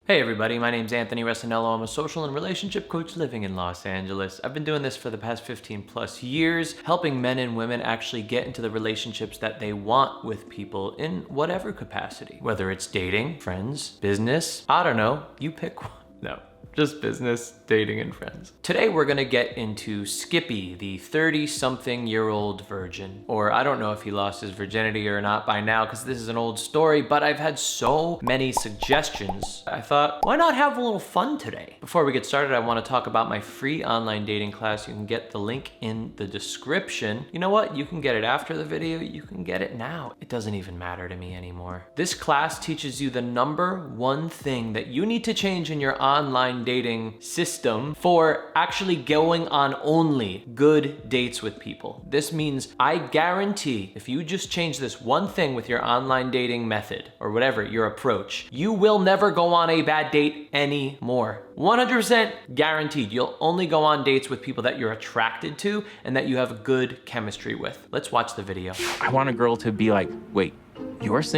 Hey everybody, my name's Anthony Resinello. I'm a social and relationship coach living in Los Angeles. I've been doing this for the past 15 plus years, helping men and women actually get into the relationships that they want with people in whatever capacity. Whether it's dating, friends, business, I don't know, you pick one. No. Just business, dating, and friends. Today we're gonna get into Skippy, the 30-something-year-old virgin. Or I don't know if he lost his virginity or not by now, because this is an old story, but I've had so many suggestions. I thought, why not have a little fun today? Before we get started, I wanna talk about my free online dating class. You can get the link in the description. You know what? You can get it after the video, you can get it now. It doesn't even matter to me anymore. This class teaches you the #1 thing that you need to change in your online dating system for actually going on only good dates with people. This means I guarantee if you just change this one thing with your online dating method or whatever, your approach, you will never go on a bad date anymore. 100% guaranteed. You'll only go on dates with people that you're attracted to and that you have good chemistry with. Let's watch the video. I want a girl to be like, wait,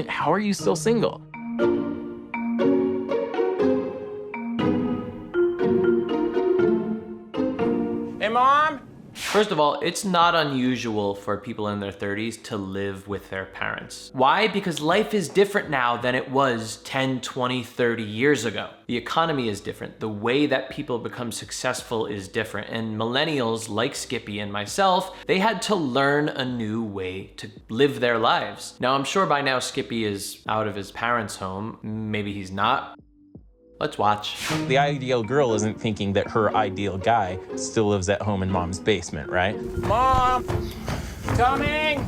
how are you still single? Hey, Mom! First of all, it's not unusual for people in their 30s to live with their parents. Why? Because life is different now than it was 10, 20, 30 years ago. The economy is different. The way that people become successful is different. And millennials like Skippy and myself, they had to learn a new way to live their lives. Now, I'm sure by now Skippy is out of his parents' home. Maybe he's not. Let's watch. The ideal girl isn't thinking that her ideal guy still lives at home in Mom's basement, right? Mom! Coming!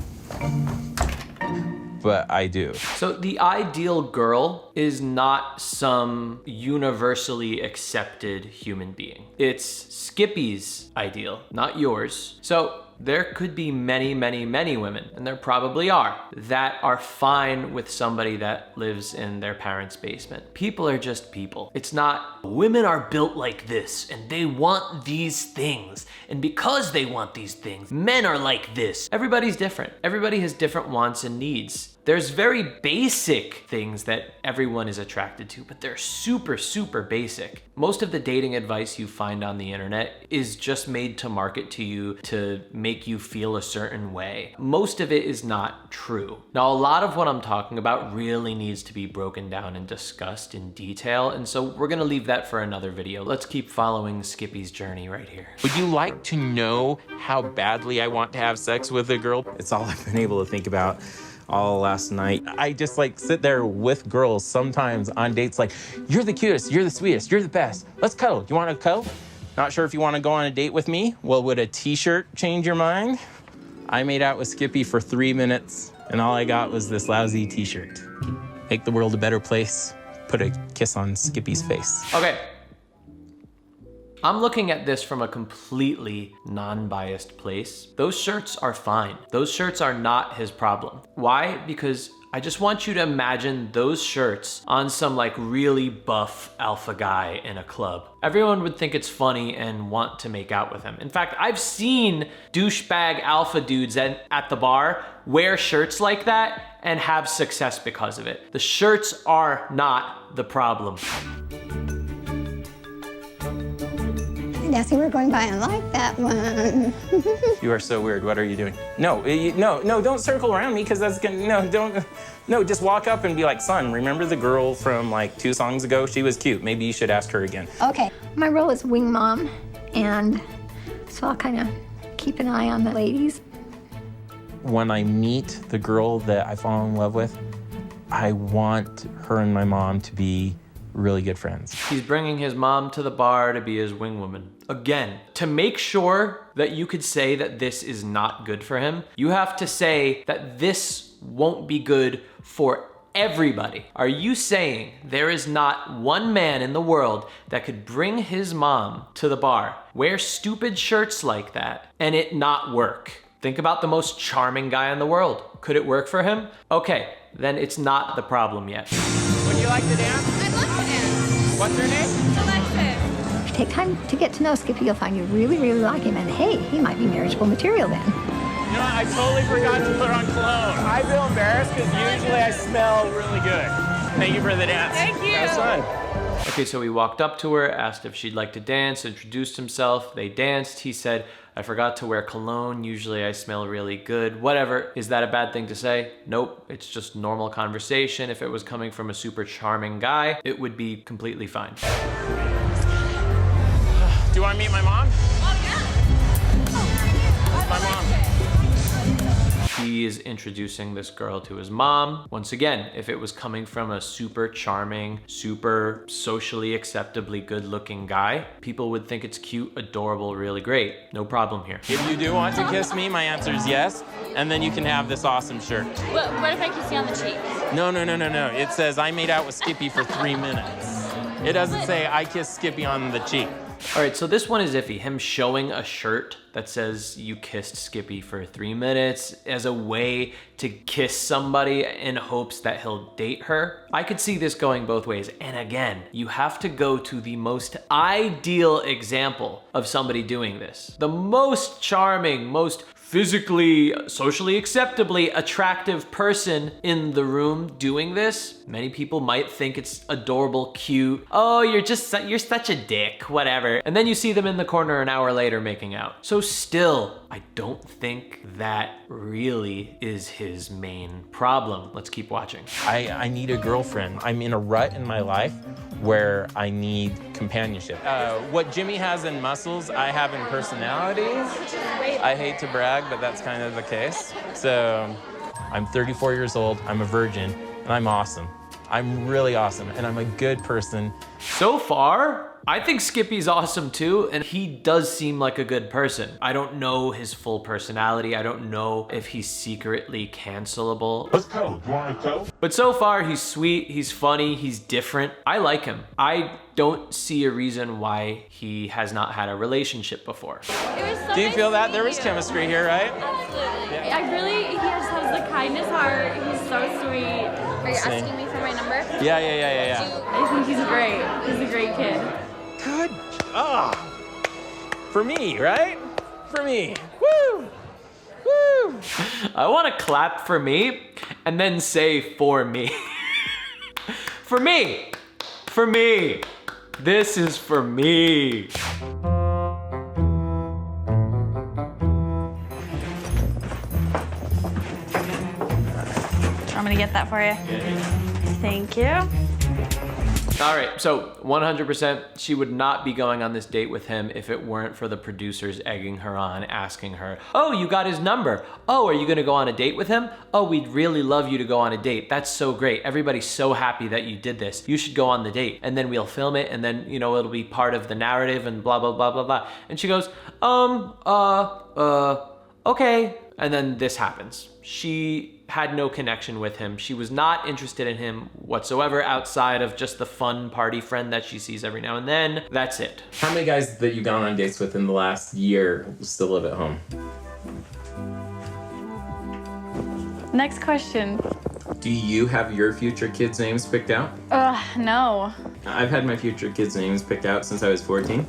But I do. So the ideal girl is not some universally accepted human being. It's Skippy's ideal, not yours. So there could be many, many, many women, and there probably are, that are fine with somebody that lives in their parents' basement. People are just people. It's not, women are built like this, and they want these things. And because they want these things, men are like this. Everybody's different. Everybody has different wants and needs. There's very basic things that everyone is attracted to, but they're super, super basic. Most of the dating advice you find on the internet is just made to market to you to make you feel a certain way. Most of it is not true. Now, a lot of what I'm talking about really needs to be broken down and discussed in detail, and so we're gonna leave that for another video. Let's keep following Skippy's journey right here. Would you like to know how badly I want to have sex with a girl? It's all I've been able to think about all last night. I just sit there with girls sometimes on dates like, you're the cutest, you're the sweetest, you're the best. Let's cuddle. You want to cuddle? Not sure if you want to go on a date with me? Well, would a t-shirt change your mind? I made out with Skippy for 3 minutes and all I got was this lousy t-shirt. Make the world a better place. Put a kiss on Skippy's face. Okay. I'm looking at this from a completely non-biased place. Those shirts are fine. Those shirts are not his problem. Why? Because I just want you to imagine those shirts on some really buff alpha guy in a club. Everyone would think it's funny and want to make out with him. In fact, I've seen douchebag alpha dudes at the bar wear shirts like that and have success because of it. The shirts are not the problem. Nancy, we're going by and like that one. You are so weird. What are you doing? No, don't circle around me because that's gonna, no, just walk up and be like, son, remember the girl from 2 songs ago? She was cute. Maybe you should ask her again. Okay. My role is wing mom, and so I'll kind of keep an eye on the ladies. When I meet the girl that I fall in love with, I want her and my mom to be really good friends. He's bringing his mom to the bar to be his wing woman. Again, to make sure that you could say that this is not good for him, you have to say that this won't be good for everybody. Are you saying there is not one man in the world that could bring his mom to the bar, wear stupid shirts like that, and it not work? Think about the most charming guy in the world. Could it work for him? Okay, then it's not the problem yet. Would you like to dance? I'd love to dance. What's her name? Alexis. If you take time to get to know Skippy, you'll find you really, really like him, and hey, he might be marriageable material then. You know, I totally forgot to put on cologne. I feel embarrassed because usually I smell really good. Thank you for the dance. Thank you. Have fun. Okay, so he walked up to her, asked if she'd like to dance, introduced himself. They danced. He said, I forgot to wear cologne. Usually I smell really good. Whatever. Is that a bad thing to say? Nope. It's just normal conversation. If it was coming from a super charming guy, it would be completely fine. Do you want to meet my mom? Oh, yeah. My mom. He is introducing this girl to his mom. Once again, if it was coming from a super charming, super socially acceptably good-looking guy, people would think it's cute, adorable, really great. No problem here. If you do want to kiss me, my answer is yes. And then you can have this awesome shirt. What if I kiss you on the cheek? No. It says I made out with Skippy for 3 minutes. It doesn't say I kissed Skippy on the cheek. All right, so this one is iffy. Him showing a shirt that says you kissed Skippy for 3 minutes as a way to kiss somebody in hopes that he'll date her. I could see this going both ways. And again, you have to go to the most ideal example of somebody doing this. The most charming, most physically, socially acceptably attractive person in the room doing this. Many people might think it's adorable, cute. Oh, you're such a dick, whatever. And then you see them in the corner an hour later making out. So still, I don't think that really is his main problem. Let's keep watching. I need a girlfriend. I'm in a rut in my life where I need companionship. What Jimmy has in muscles, I have in personality. I hate to brag, but that's kind of the case. So I'm 34 years old, I'm a virgin, and I'm awesome. I'm really awesome, and I'm a good person. So far, I think Skippy's awesome too, and he does seem like a good person. I don't know his full personality. I don't know if he's secretly cancelable. Let's go. You want to go? But so far, he's sweet, he's funny, he's different. I like him. I don't see a reason why he has not had a relationship before. It was so Do you nice feel to that? meet There was you. chemistry here, right? Absolutely. He just has the kindest heart. He's so sweet. Are you asking me for my number? Yeah. I think he's great. He's a great kid. Good. For me, right? For me. Woo! Woo! I want to clap for me and then say for me. For me. For me. This is for me. I'm gonna get that for you. Thank you. All right, so 100% she would not be going on this date with him if it weren't for the producers egging her on, asking her, oh, you got his number. Oh, are you gonna go on a date with him? Oh, we'd really love you to go on a date. That's so great. Everybody's so happy that you did this. You should go on the date. And then we'll film it and then, it'll be part of the narrative and blah, blah, blah, blah, blah. And she goes, okay. And then this happens. She had no connection with him. She was not interested in him whatsoever outside of just the fun party friend that she sees every now and then. That's it. How many guys that you've gone on dates with in the last year still live at home? Next question. Do you have your future kids' names picked out? No. I've had my future kids' names picked out since I was 14.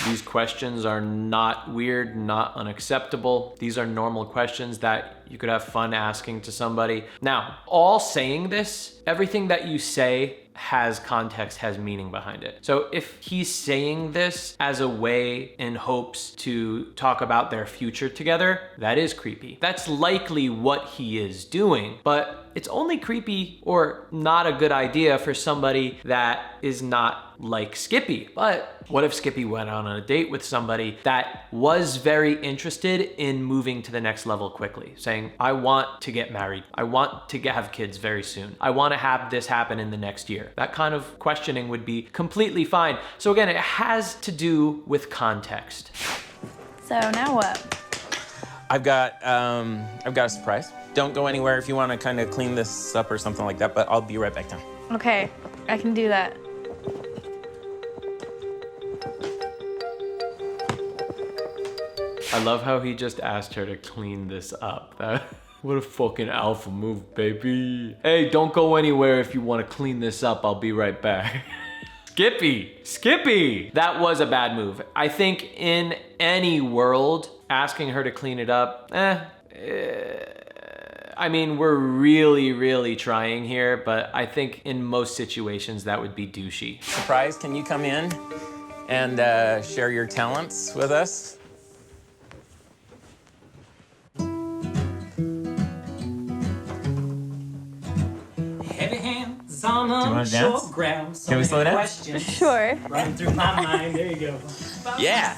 These questions are not weird, not unacceptable. These are normal questions that you could have fun asking to somebody. Now, all saying this, everything that you say has context, has meaning behind it. So if he's saying this as a way in hopes to talk about their future together, that is creepy. That's likely what he is doing, but it's only creepy or not a good idea for somebody that is not like Skippy. But what if Skippy went on a date with somebody that was very interested in moving to the next level quickly, saying, I want to get married. I want to have kids very soon. I want to have this happen in the next year. That kind of questioning would be completely fine. So again, it has to do with context. So now what? I've got a surprise. Don't go anywhere if you want to kind of clean this up or something like that, but I'll be right back down. Okay, I can do that. I love how he just asked her to clean this up. What a fucking alpha move, baby. Hey, don't go anywhere if you want to clean this up. I'll be right back. Skippy! That was a bad move. I think in any world, asking her to clean it up, I mean, we're really trying here, but I think in most situations that would be douchey. Surprise, can you come in and share your talents with us? Heavy hands on wanna dance? short ground. So Can we many slow down? questions Sure. running through my mind. There you go. Yeah.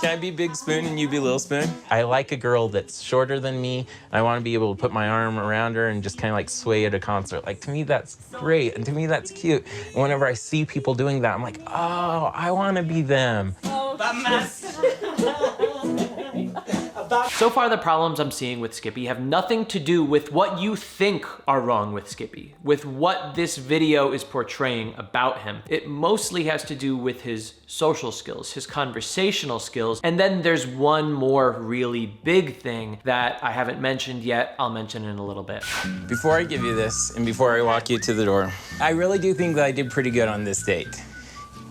Can I be Big Spoon and you be Little Spoon? I like a girl that's shorter than me. I want to be able to put my arm around her and just kind of like sway at a concert. Like, to me, that's great. And to me, that's cute. And whenever I see people doing that, I'm like, oh, I want to be them. So far, the problems I'm seeing with Skippy have nothing to do with what you think are wrong with Skippy, with what this video is portraying about him. It mostly has to do with his social skills, his conversational skills, and then there's one more really big thing that I haven't mentioned yet. I'll mention in a little bit. Before I give you this and before I walk you to the door, I really do think that I did pretty good on this date.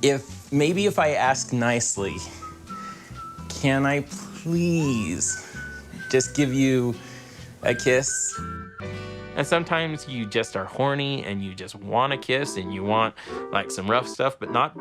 If I ask nicely, can I please just give you a kiss? And sometimes you just are horny and you just want a kiss and you want like some rough stuff, but not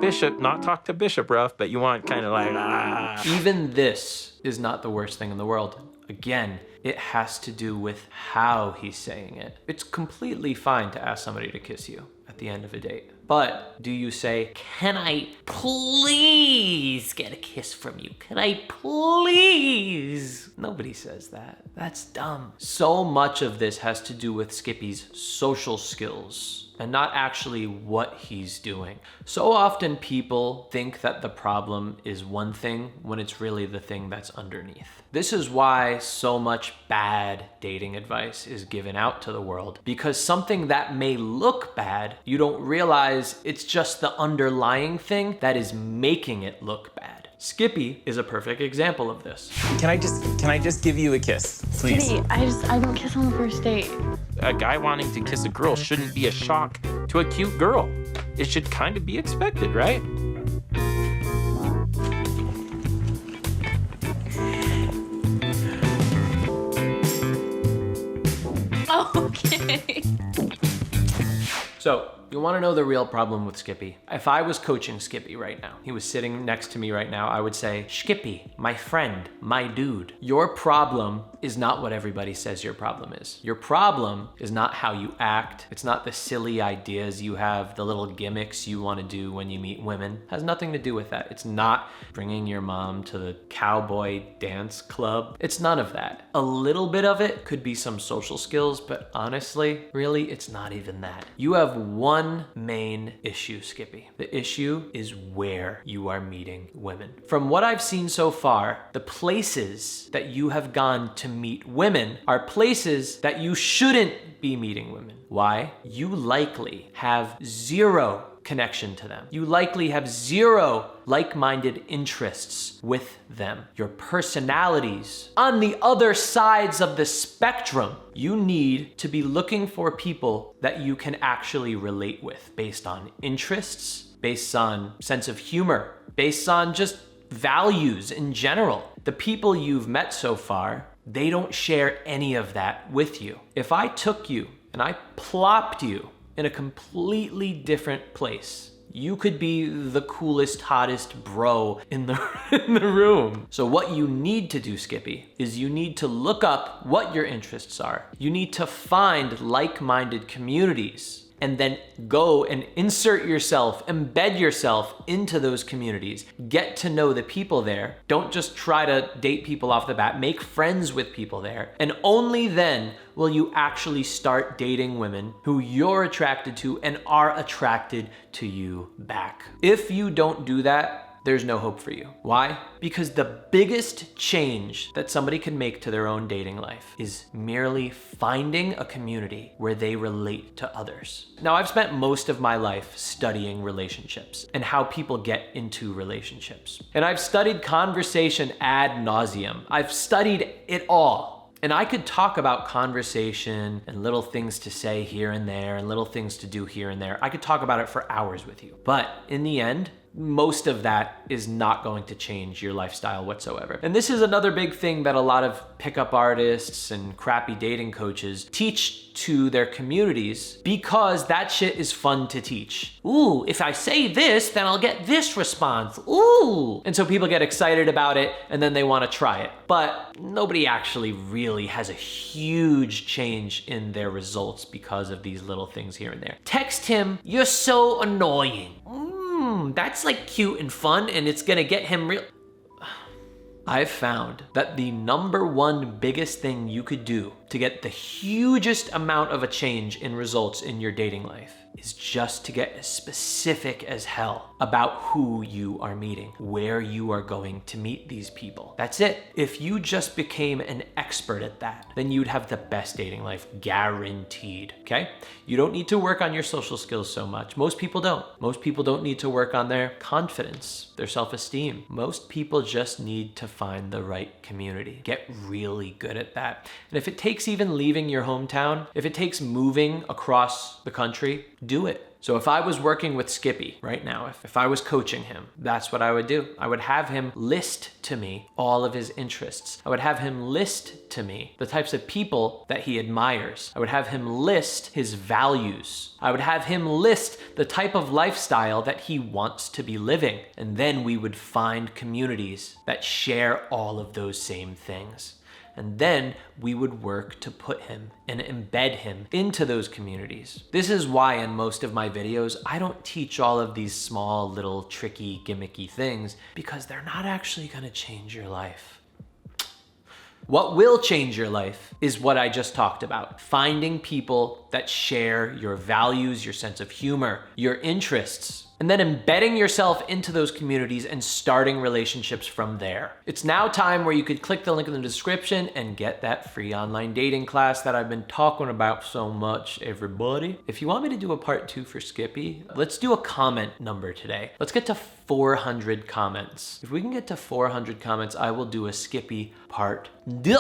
talk to Bishop rough, but you want kind of like, ah. Even this is not the worst thing in the world. Again, it has to do with how he's saying it. It's completely fine to ask somebody to kiss you at the end of a date. But do you say, can I please get a kiss from you? Can I please? Nobody says that. That's dumb. So much of this has to do with Skippy's social skills and not actually what he's doing. So often people think that the problem is one thing when it's really the thing that's underneath. This is why so much bad dating advice is given out to the world, because something that may look bad, you don't realize it's just the underlying thing that is making it look bad. Skippy is a perfect example of this. Can I just give you a kiss, please? Skippy, I don't kiss on the first date. A guy wanting to kiss a girl shouldn't be a shock to a cute girl. It should kind of be expected, right? Okay. So, you want to know the real problem with Skippy? If I was coaching Skippy right now, he was sitting next to me right now, I would say, Skippy, my friend, my dude, your problem is not what everybody says your problem is. Your problem is not how you act. It's not the silly ideas you have, the little gimmicks you want to do when you meet women. It has nothing to do with that. It's not bringing your mom to the cowboy dance club. It's none of that. A little bit of it could be some social skills, but honestly, really, it's not even that. You have one main issue, Skippy. The issue is where you are meeting women. From what I've seen so far, the places that you have gone to meet women are places that you shouldn't be meeting women. Why? You likely have zero connection to them. You likely have zero like-minded interests with them. Your personalities on the other sides of the spectrum. You need to be looking for people that you can actually relate with based on interests, based on sense of humor, based on just values in general. The people you've met so far, they don't share any of that with you. If I took you and I plopped you in a completely different place, you could be the coolest, hottest bro in the room. So what you need to do, Skippy, is you need to look up what your interests are. You need to find like-minded communities and then go and insert yourself, embed yourself into those communities. Get to know the people there. Don't just try to date people off the bat. Make friends with people there. And only then will you actually start dating women who you're attracted to and are attracted to you back. If you don't do that, there's no hope for you. Why? Because the biggest change that somebody can make to their own dating life is merely finding a community where they relate to others. Now, I've spent most of my life studying relationships and how people get into relationships. And I've studied conversation ad nauseum. I've studied it all. And I could talk about conversation and little things to say here and there and little things to do here and there. I could talk about it for hours with you. But in the end, most of that is not going to change your lifestyle whatsoever. And this is another big thing that a lot of pickup artists and crappy dating coaches teach to their communities, because that shit is fun to teach. Ooh, if I say this, then I'll get this response. Ooh. And so people get excited about it and then they want to try it. But nobody actually really has a huge change in their results because of these little things here and there. Text him, "You're so annoying." That's like cute and fun, and it's gonna get him real. I've found that the #1 biggest thing you could do to get the hugest amount of a change in results in your dating life is just to get as specific as hell about who you are meeting, where you are going to meet these people. That's it. If you just became an expert at that, then you'd have the best dating life, guaranteed, okay? You don't need to work on your social skills so much. Most people don't. Most people don't need to work on their confidence, their self-esteem. Most people just need to find the right community. Get really good at that. And if it takes even leaving your hometown, if it takes moving across the country, do it. So if I was working with Skippy right now, if I was coaching him, that's what I would do. I would have him list to me all of his interests. I would have him list to me the types of people that he admires. I would have him list his values. I would have him list the type of lifestyle that he wants to be living. And then we would find communities that share all of those same things. And then we would work to put him and embed him into those communities. This is why in most of my videos, I don't teach all of these small, little, tricky, gimmicky things, because they're not actually gonna change your life. What will change your life is what I just talked about. Finding people that share your values, your sense of humor, your interests, and then embedding yourself into those communities and starting relationships from there. It's now time where you could click the link in the description and get that free online dating class that I've been talking about so much, everybody. If you want me to do a part 2 for Skippy, let's do a comment number today. Let's get to 400 comments. If we can get to 400 comments, I will do a Skippy part 2.